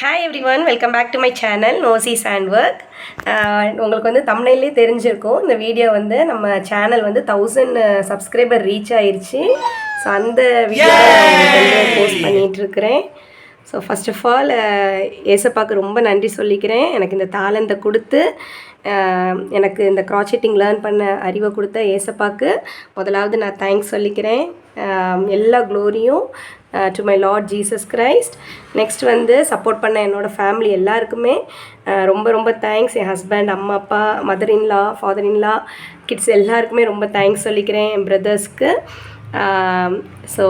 Hi everyone, welcome back to my channel Nosey's Handwork. உங்களுக்கு வந்து thumbnail தெரிஞ்சிருக்கும். இந்த வீடியோ வந்து நம்ம சேனல் வந்து 1000 சப்ஸ்கிரைபர் ரீச் ஆயிருச்சு. ஸோ அந்த வீடியோ வந்து போஸ்ட் பண்ணிட்டு இருக்கிறேன். ஸோ ஃபர்ஸ்ட் ஆஃப் ஆல் ஏசப்பாக்கு ரொம்ப நன்றி சொல்லிக்கிறேன். எனக்கு இந்த தாளந்தை கொடுத்து எனக்கு இந்த க்ராச்செட்டிங் லேர்ன் பண்ண அறிவை கொடுத்த ஏசப்பாக்கு முதலாவது நான் தேங்க்ஸ் சொல்லிக்கிறேன். எல்லா க்ளோரியும் to my Lord Jesus Christ. Next வந்து சப்போர்ட் பண்ண என்னோடய ஃபேமிலி எல்லாருக்குமே ரொம்ப ரொம்ப தேங்க்ஸ். என் ஹஸ்பண்ட், அம்மா, அப்பா, mother in law, father in-law, kids எல்லாருக்குமே ரொம்ப தேங்க்ஸ் சொல்லிக்கிறேன். என் பிரதர்ஸ்க்கு. ஸோ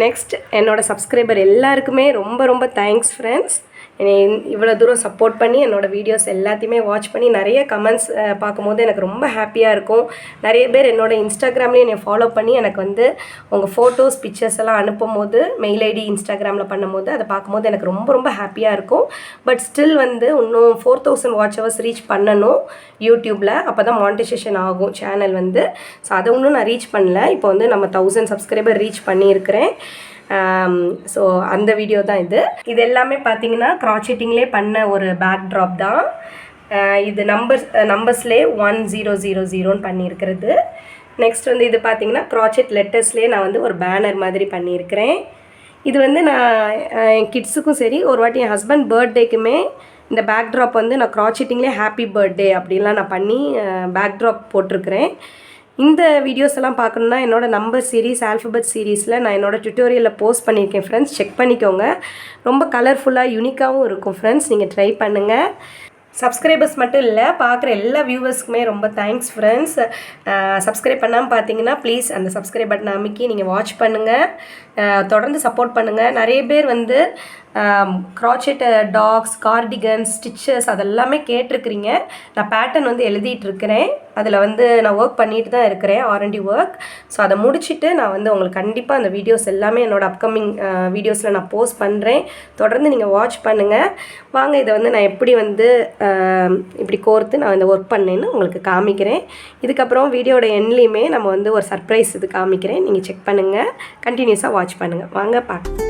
நெக்ஸ்ட் என்னோடய சப்ஸ்கிரைபர் எல்லாருக்குமே ரொம்ப ரொம்ப தேங்க்ஸ் ஃப்ரெண்ட்ஸ். என்னை இவ்வளோ தூரம் சப்போர்ட் பண்ணி என்னோடய வீடியோஸ் எல்லாத்தையுமே வாட்ச் பண்ணி நிறைய கமெண்ட்ஸ் பார்க்கும்போது எனக்கு ரொம்ப ஹாப்பியாக இருக்கும். நிறைய பேர் என்னோடய இன்ஸ்டாகிராம்லேயும் என்னை ஃபாலோ பண்ணி எனக்கு வந்து உங்கள் ஃபோட்டோஸ் பிக்சர்ஸ் எல்லாம் அனுப்பும் போது மெயில் ஐடி இன்ஸ்டாகிராமில் பண்ணும்போது அதை பார்க்கும்போது எனக்கு ரொம்ப ரொம்ப ஹாப்பியாக இருக்கும். பட் ஸ்டில் வந்து இன்னும் 4000 வாட்ச் ஹவர்ஸ் ரீச் பண்ணணும் யூடியூப்பில். அப்போ தான் மானிட்டைசேஷன் ஆகும் சேனல் வந்து. ஸோ அதை இன்னும் நான் ரீச் பண்ணல. இப்போ வந்து நம்ம 1000 சப்ஸ்கிரைபர் ரீச் பண்ணியிருக்கிறேன். ஸோ அந்த வீடியோ தான் இது எல்லாமே பார்த்தீங்கன்னா க்ராச்செட்டிங்லேயே பண்ண ஒரு பேக் ட்ராப் தான். இது நம்பர்ஸ்லேயே 1000ன்னு பண்ணியிருக்கிறது. நெக்ஸ்ட் வந்து இது பார்த்தீங்கன்னா க்ராச்செட் லெட்டர்ஸ்லேயே நான் வந்து ஒரு பேனர் மாதிரி பண்ணியிருக்கிறேன். இது வந்து நான் என் கிட்ஸுக்கும் சரி, ஒரு வாட்டி என் ஹஸ்பண்ட் பர்த்டேக்குமே இந்த பேக் ட்ராப் வந்து நான் க்ராச்செட்டிங்லேயே ஹாப்பி பர்த்டே அப்படின்லாம் நான் பண்ணி பேக் ட்ராப் போட்டிருக்கிறேன். இந்த வீடியோஸ் எல்லாம் பார்க்கணுன்னா என்னோடய நம்பர் சீரீஸ், ஆல்ஃபபெட் சீரீஸில் நான் என்னோடய ட்யூட்டோரியலில் போஸ்ட் பண்ணியிருக்கேன் ஃப்ரெண்ட்ஸ். செக் பண்ணிக்கோங்க. ரொம்ப கலர்ஃபுல்லாக யூனிக்காகவும் இருக்கும் ஃப்ரெண்ட்ஸ். நீங்கள் ட்ரை பண்ணுங்கள். சப்ஸ்கிரைபர்ஸ் மட்டும் இல்லை, பார்க்குற எல்லா வியூவர்ஸ்க்குமே ரொம்ப தேங்க்ஸ் ஃப்ரெண்ட்ஸ். சப்ஸ்கிரைப் பண்ணாமல் பார்த்தீங்கன்னா ப்ளீஸ் அந்த சப்ஸ்கிரைப் பட்டன் அமைக்கி நீங்கள் வாட்ச் பண்ணுங்கள். தொடர்ந்து சப்போர்ட் பண்ணுங்கள். நிறைய பேர் வந்து க்ராச்செட் டாக்ஸ், கார்டிகன்ஸ், ஸ்டிச்சஸ் அதெல்லாமே கேட்டிருக்கிறீங்க. நான் பேட்டர்ன் வந்து எழுதிட்டுருக்கிறேன். அதில் வந்து நான் ஒர்க் பண்ணிட்டு தான் இருக்கிறேன், R&D ஒர்க். ஸோ அதை முடிச்சுட்டு நான் வந்து உங்களுக்கு கண்டிப்பாக அந்த வீடியோஸ் எல்லாமே என்னோடய அப்கமிங் வீடியோஸில் நான் போஸ்ட் பண்ணுறேன். தொடர்ந்து நீங்கள் வாட்ச் பண்ணுங்கள். வாங்க இதை வந்து நான் எப்படி வந்து இப்படி கோர்த்து நான் இந்த ஒர்க் பண்ணேன்னு உங்களுக்கு காமிக்கிறேன். இதுக்கப்புறம் வீடியோட எண்ட்லேயுமே நம்ம வந்து ஒரு சர்ப்ரைஸ் இது காமிக்கிறேன். நீங்கள் செக் பண்ணுங்கள், கண்டினியூஸாக வாட்ச் பண்ணுங்கள். வாங்க பார்க்க.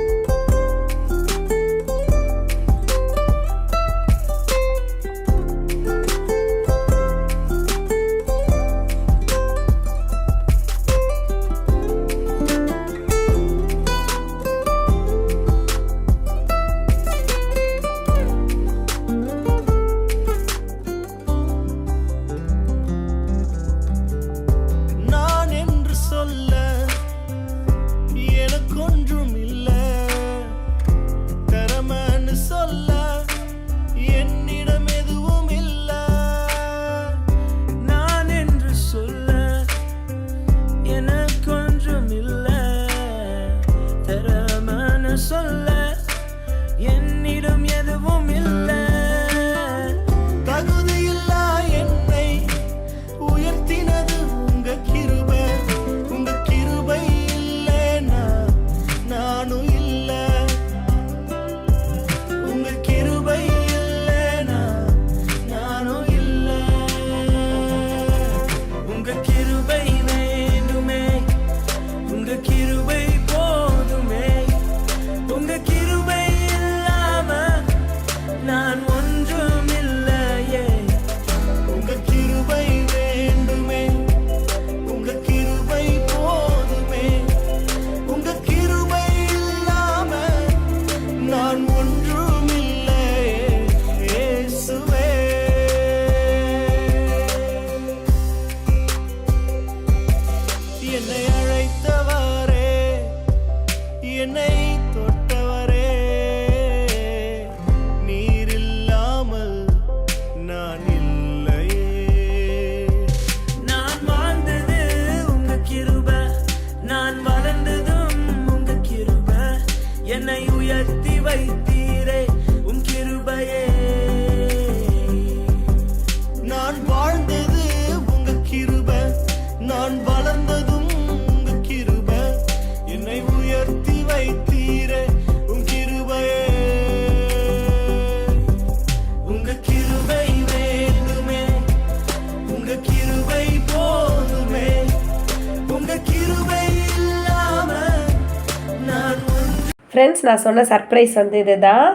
ஃப்ரெண்ட்ஸ், நான் சொன்ன சர்ப்ரைஸ் வந்து இதுதான்.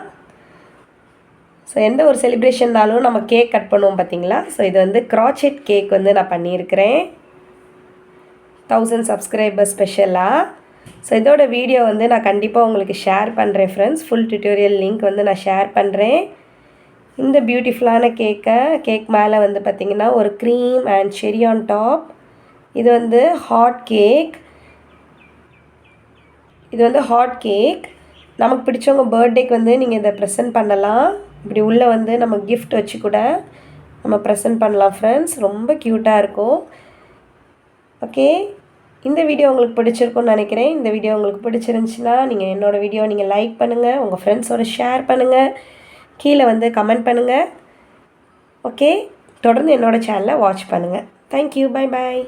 ஸோ எந்த ஒரு செலிப்ரேஷன்னாலும் நம்ம கேக் கட் பண்ணுவோம் பார்த்தீங்களா. ஸோ இது வந்து க்ராச்செட் கேக் வந்து நான் பண்ணியிருக்கிறேன் 1000 சப்ஸ்கிரைபர் ஸ்பெஷலாக. ஸோ இதோட வீடியோ வந்து நான் கண்டிப்பாக உங்களுக்கு ஷேர் பண்ணுறேன் ஃப்ரெண்ட்ஸ். ஃபுல் டியூட்டோரியல் லிங்க் வந்து நான் ஷேர் பண்ணுறேன். இந்த பியூட்டிஃபுல்லான கேக் மேலே வந்து பார்த்திங்கன்னா ஒரு க்ரீம் அண்ட் செரி ஆன் டாப். இது வந்து ஹாட் கேக். நமக்கு பிடிச்சவங்க பர்த்டேக்கு வந்து நீங்கள் இதை ப்ரெசென்ட் பண்ணலாம். இப்படி உள்ளே வந்து நம்ம கிஃப்ட் வச்சு கூட நம்ம ப்ரெசென்ட் பண்ணலாம் ஃப்ரெண்ட்ஸ். ரொம்ப க்யூட்டாக இருக்கும். ஓகே, இந்த வீடியோ உங்களுக்கு பிடிச்சிருக்கும்னு நினைக்கிறேன். இந்த வீடியோ உங்களுக்கு பிடிச்சிருந்துச்சின்னா நீங்கள் என்னோடய வீடியோ நீங்கள் லைக் பண்ணுங்கள், உங்கள் ஃப்ரெண்ட்ஸோட ஷேர் பண்ணுங்கள், கீழே வந்து கமெண்ட் பண்ணுங்கள். ஓகே, தொடர்ந்து என்னோடய சேனலை வாட்ச் பண்ணுங்கள். Thank you, bye bye.